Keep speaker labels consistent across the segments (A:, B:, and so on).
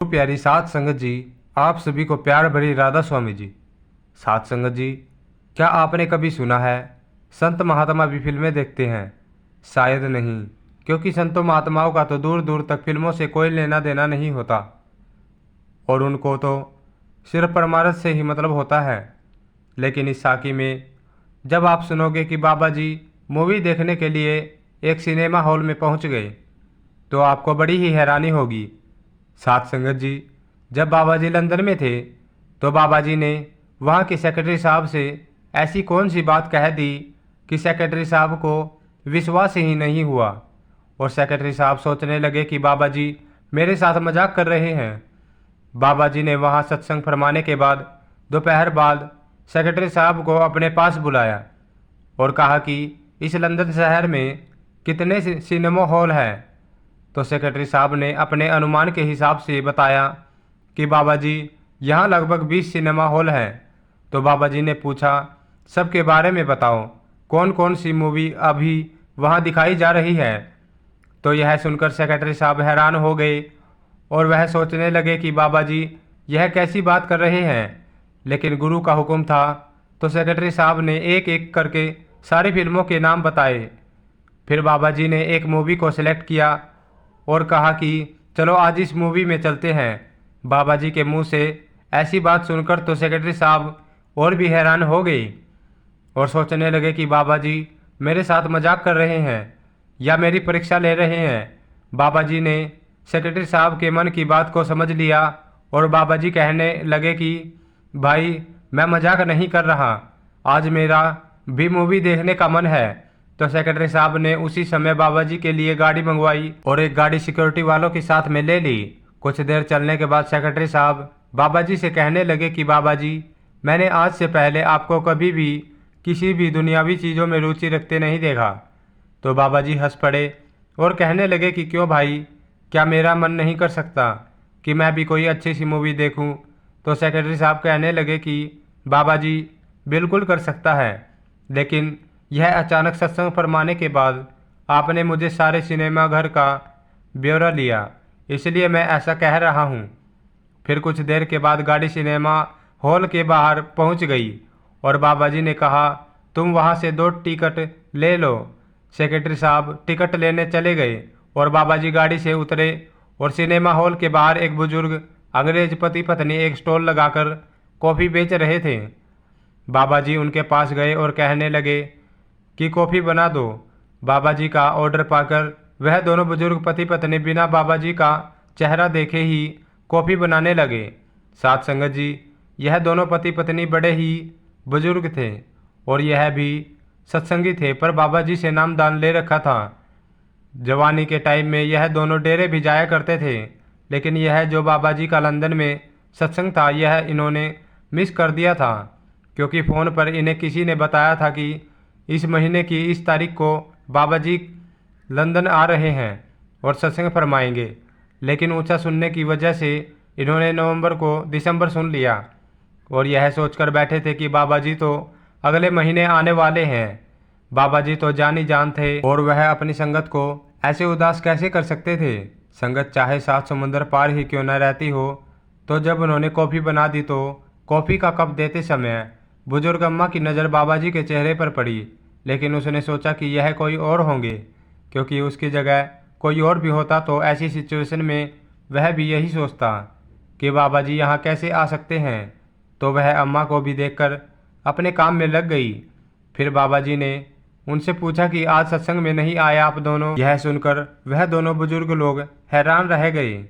A: तो प्यारी साध संगत जी, आप सभी को प्यार भरी राधा स्वामी जी। साध संगत जी, क्या आपने कभी सुना है संत महात्मा भी फिल्में देखते हैं? शायद नहीं, क्योंकि संतों महात्माओं का तो दूर दूर तक फिल्मों से कोई लेना देना नहीं होता और उनको तो सिर्फ परमारथ से ही मतलब होता है। लेकिन इस साकी में जब आप सुनोगे कि बाबा जी मूवी देखने के लिए एक सिनेमा हॉल में पहुंच गए, तो आपको बड़ी ही हैरानी होगी। साथ संगत जी, जब बाबा जी लंदन में थे तो बाबा जी ने वहाँ के सेक्रेटरी साहब से ऐसी कौन सी बात कह दी कि सेक्रेटरी साहब को विश्वास ही नहीं हुआ और सेक्रेटरी साहब सोचने लगे कि बाबा जी मेरे साथ मजाक कर रहे हैं। बाबा जी ने वहाँ सत्संग फरमाने के बाद दोपहर बाद सेक्रेटरी साहब को अपने पास बुलाया और कहा कि इस लंदन शहर में कितने सिनेमा हॉल हैं। तो सेक्रेटरी साहब ने अपने अनुमान के हिसाब से बताया कि बाबा जी यहाँ लगभग 20 सिनेमा हॉल हैं। तो बाबा जी ने पूछा, सबके बारे में बताओ, कौन कौन सी मूवी अभी वहाँ दिखाई जा रही है। तो यह सुनकर सेक्रेटरी साहब हैरान हो गए और वह सोचने लगे कि बाबा जी यह कैसी बात कर रहे हैं। लेकिन गुरु का हुक्म था तो सेक्रेटरी साहब ने एक एक करके सारी फिल्मों के नाम बताए। फिर बाबा जी ने एक मूवी को सिलेक्ट किया और कहा कि चलो आज इस मूवी में चलते हैं। बाबा जी के मुंह से ऐसी बात सुनकर तो सेक्रेटरी साहब और भी हैरान हो गए और सोचने लगे कि बाबा जी मेरे साथ मजाक कर रहे हैं या मेरी परीक्षा ले रहे हैं। बाबा जी ने सेक्रेटरी साहब के मन की बात को समझ लिया और बाबा जी कहने लगे कि भाई मैं मजाक नहीं कर रहा, आज मेरा भी मूवी देखने का मन है। तो सेक्रेटरी साहब ने उसी समय बाबा जी के लिए गाड़ी मंगवाई और एक गाड़ी सिक्योरिटी वालों के साथ में ले ली। कुछ देर चलने के बाद सेक्रेटरी साहब बाबा जी से कहने लगे कि बाबा जी मैंने आज से पहले आपको कभी भी किसी भी दुनियावी चीज़ों में रुचि रखते नहीं देखा। तो बाबा जी हंस पड़े और कहने लगे कि क्यों भाई, क्या मेरा मन नहीं कर सकता कि मैं भी कोई अच्छी सी मूवी देखूं। तो सेक्रेटरी साहब कहने लगे कि बाबा जी बिल्कुल कर सकता है, लेकिन यह अचानक सत्संग फरमाने के बाद आपने मुझे सारे सिनेमा घर का ब्यौरा लिया, इसलिए मैं ऐसा कह रहा हूँ। फिर कुछ देर के बाद गाड़ी सिनेमा हॉल के बाहर पहुँच गई और बाबा जी ने कहा तुम वहाँ से 2 टिकट ले लो। सेक्रेटरी साहब टिकट लेने चले गए और बाबा जी गाड़ी से उतरे और सिनेमा हॉल के बाहर एक बुजुर्ग अंग्रेज पति पत्नी एक स्टॉल लगाकर कॉफ़ी बेच रहे थे। बाबा जी उनके पास गए और कहने लगे कि कॉफ़ी बना दो। बाबा जी का ऑर्डर पाकर वह दोनों बुजुर्ग पति पत्नी बिना बाबा जी का चेहरा देखे ही कॉफ़ी बनाने लगे। साथ संगत जी, यह दोनों पति पत्नी बड़े ही बुजुर्ग थे और यह भी सत्संगी थे, पर बाबा जी से नामदान ले रखा था। जवानी के टाइम में यह दोनों डेरे भी जाया करते थे, लेकिन यह जो बाबा जी का लंदन में सत्संग था यह इन्होंने मिस कर दिया था, क्योंकि फ़ोन पर इन्हें किसी ने बताया था कि इस महीने की इस तारीख को बाबा जी लंदन आ रहे हैं और सत्संग फरमाएंगे। लेकिन ऊंचा सुनने की वजह से इन्होंने नवंबर को दिसंबर सुन लिया और यह सोचकर बैठे थे कि बाबा जी तो अगले महीने आने वाले हैं। बाबा जी तो जान ही जान थे और वह अपनी संगत को ऐसे उदास कैसे कर सकते थे। संगत चाहे 7 समुंदर पार ही क्यों न रहती हो, तो जब उन्होंने कॉफ़ी बना दी तो कॉफ़ी का कप देते समय बुजुर्ग अम्मा की नज़र बाबा जी के चेहरे पर पड़ी, लेकिन उसने सोचा कि यह कोई और होंगे, क्योंकि उसकी जगह कोई और भी होता तो ऐसी सिचुएशन में वह भी यही सोचता कि बाबा जी यहाँ कैसे आ सकते हैं। तो वह अम्मा को भी देखकर अपने काम में लग गई। फिर बाबा जी ने उनसे पूछा कि आज सत्संग में नहीं आए आप दोनों। यह सुनकर वह दोनों बुजुर्ग लोग हैरान रह गए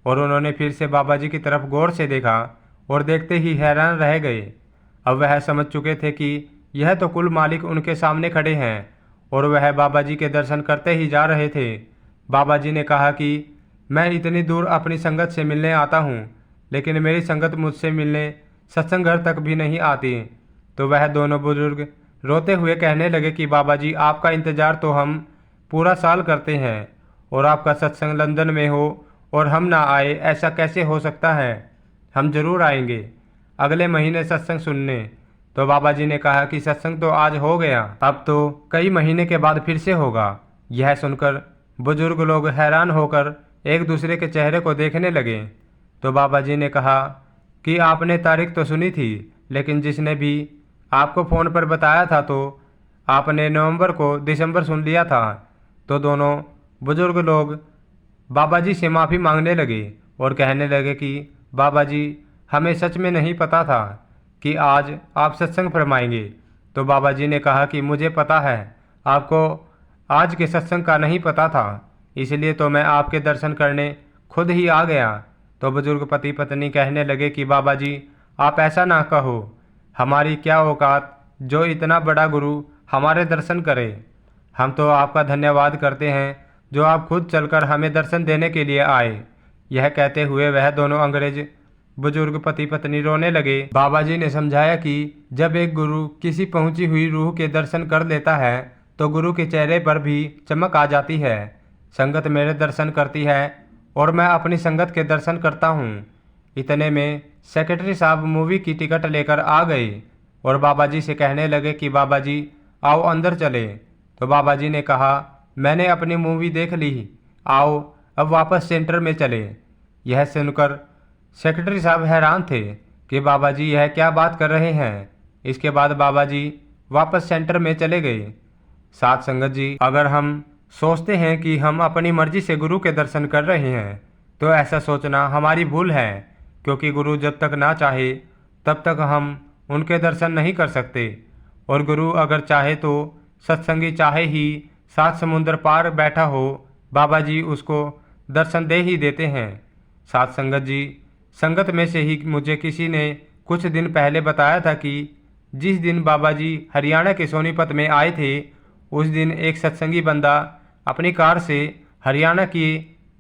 A: और उन्होंने फिर से बाबा जी की तरफ गौर से देखा और देखते ही हैरान रह गए। अब वह समझ चुके थे कि यह तो कुल मालिक उनके सामने खड़े हैं और वह बाबा जी के दर्शन करते ही जा रहे थे। बाबा जी ने कहा कि मैं इतनी दूर अपनी संगत से मिलने आता हूँ, लेकिन मेरी संगत मुझसे मिलने सत्संग घर तक भी नहीं आती। तो वह दोनों बुजुर्ग रोते हुए कहने लगे कि बाबा जी आपका इंतज़ार तो हम पूरा साल करते हैं और आपका सत्संग लंदन में हो और हम ना आए, ऐसा कैसे हो सकता है। हम जरूर आएंगे अगले महीने सत्संग सुनने। तो बाबा जी ने कहा कि सत्संग तो आज हो गया, अब तो कई महीने के बाद फिर से होगा। यह सुनकर बुजुर्ग लोग हैरान होकर एक दूसरे के चेहरे को देखने लगे। तो बाबा जी ने कहा कि आपने तारीख तो सुनी थी, लेकिन जिसने भी आपको फ़ोन पर बताया था तो आपने नवंबर को दिसंबर सुन लिया था। तो दोनों बुजुर्ग लोग बाबा जी से माफ़ी मांगने लगे और कहने लगे कि बाबा जी, हमें सच में नहीं पता था कि आज आप सत्संग फरमाएंगे। तो बाबा जी ने कहा कि मुझे पता है, आपको आज के सत्संग का नहीं पता था, इसलिए तो मैं आपके दर्शन करने खुद ही आ गया। तो बुजुर्ग पति पत्नी कहने लगे कि बाबा जी, आप ऐसा ना कहो, हमारी क्या औकात जो इतना बड़ा गुरु हमारे दर्शन करे। हम तो आपका धन्यवाद करते हैं जो आप खुद चलकर हमें दर्शन देने के लिए आए। यह कहते हुए वह दोनों अंग्रेज बुजुर्ग पति पत्नी रोने लगे। बाबा जी ने समझाया कि जब एक गुरु किसी पहुंची हुई रूह के दर्शन कर लेता है तो गुरु के चेहरे पर भी चमक आ जाती है। संगत मेरे दर्शन करती है और मैं अपनी संगत के दर्शन करता हूँ। इतने में सेक्रेटरी साहब मूवी की टिकट लेकर आ गए और बाबा जी से कहने लगे कि बाबा जी, आओ अंदर चले। तो बाबा जी ने कहा, मैंने अपनी मूवी देख ली, आओ अब वापस सेंटर में चले। यह सुनकर सेक्रेटरी साहब हैरान थे कि बाबा जी यह क्या बात कर रहे हैं। इसके बाद बाबा जी वापस सेंटर में चले गए। साथ संगत जी, अगर हम सोचते हैं कि हम अपनी मर्जी से गुरु के दर्शन कर रहे हैं तो ऐसा सोचना हमारी भूल है, क्योंकि गुरु जब तक ना चाहे तब तक हम उनके दर्शन नहीं कर सकते। और गुरु अगर चाहे तो सत्संगी चाहे ही 7 समुंदर पार बैठा हो, बाबा जी उसको दर्शन दे ही देते हैं। साथ संगत जी, संगत में से ही मुझे किसी ने कुछ दिन पहले बताया था कि जिस दिन बाबा जी हरियाणा के सोनीपत में आए थे, उस दिन एक सत्संगी बंदा अपनी कार से हरियाणा की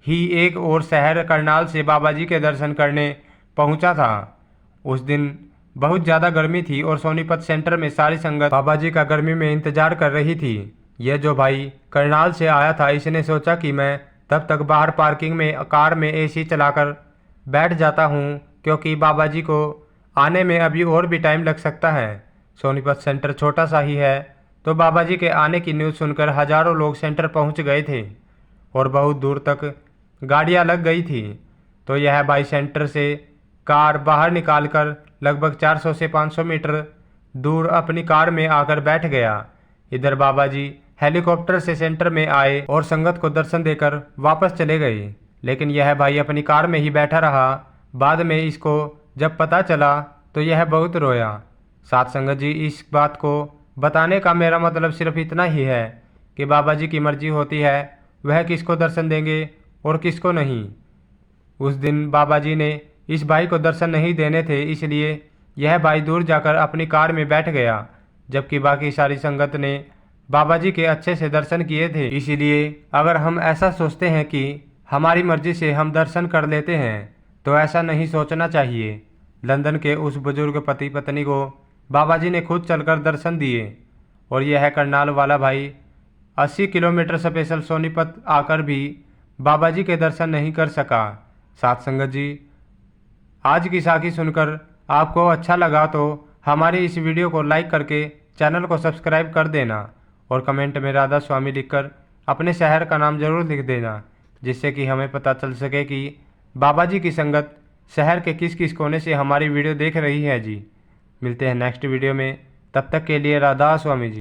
A: ही एक और शहर करनाल से बाबा जी के दर्शन करने पहुंचा था। उस दिन बहुत ज़्यादा गर्मी थी और सोनीपत सेंटर में सारी संगत बाबा जी का गर्मी में इंतजार कर रही थी। यह जो भाई करनाल से आया था, इसने सोचा कि मैं तब तक बाहर पार्किंग में कार में एसी चलाकर बैठ जाता हूँ, क्योंकि बाबा जी को आने में अभी और भी टाइम लग सकता है। सोनीपत सेंटर छोटा सा ही है, तो बाबा जी के आने की न्यूज़ सुनकर हजारों लोग सेंटर पहुँच गए थे और बहुत दूर तक गाड़ियाँ लग गई थी। तो यह भाई सेंटर से कार बाहर निकालकर लगभग 400 से 500 मीटर दूर अपनी कार में आकर बैठ गया। इधर बाबा जी हेलीकॉप्टर से सेंटर में आए और संगत को दर्शन देकर वापस चले गए, लेकिन यह भाई अपनी कार में ही बैठा रहा। बाद में इसको जब पता चला तो यह बहुत रोया। साथ संगत जी, इस बात को बताने का मेरा मतलब सिर्फ इतना ही है कि बाबा जी की मर्जी होती है वह किसको दर्शन देंगे और किसको नहीं। उस दिन बाबा जी ने इस भाई को दर्शन नहीं देने थे, इसलिए यह भाई दूर जाकर अपनी कार में बैठ गया, जबकि बाकी सारी संगत ने बाबा जी के अच्छे से दर्शन किए थे। इसीलिए अगर हम ऐसा सोचते हैं कि हमारी मर्जी से हम दर्शन कर लेते हैं तो ऐसा नहीं सोचना चाहिए। लंदन के उस बुजुर्ग पति पत्नी को बाबा जी ने खुद चलकर दर्शन दिए और यह करनाल वाला भाई 80 किलोमीटर स्पेशल सोनीपत आकर भी बाबा जी के दर्शन नहीं कर सका। साथ संगत जी, आज की साखी सुनकर आपको अच्छा लगा तो हमारी इस वीडियो को लाइक करके चैनल को सब्सक्राइब कर देना और कमेंट में राधा स्वामी लिखकर अपने शहर का नाम ज़रूर लिख देना, जिससे कि हमें पता चल सके कि बाबा जी की संगत शहर के किस किस कोने से हमारी वीडियो देख रही है जी। मिलते हैं नेक्स्ट वीडियो में, तब तक के लिए राधा स्वामी जी।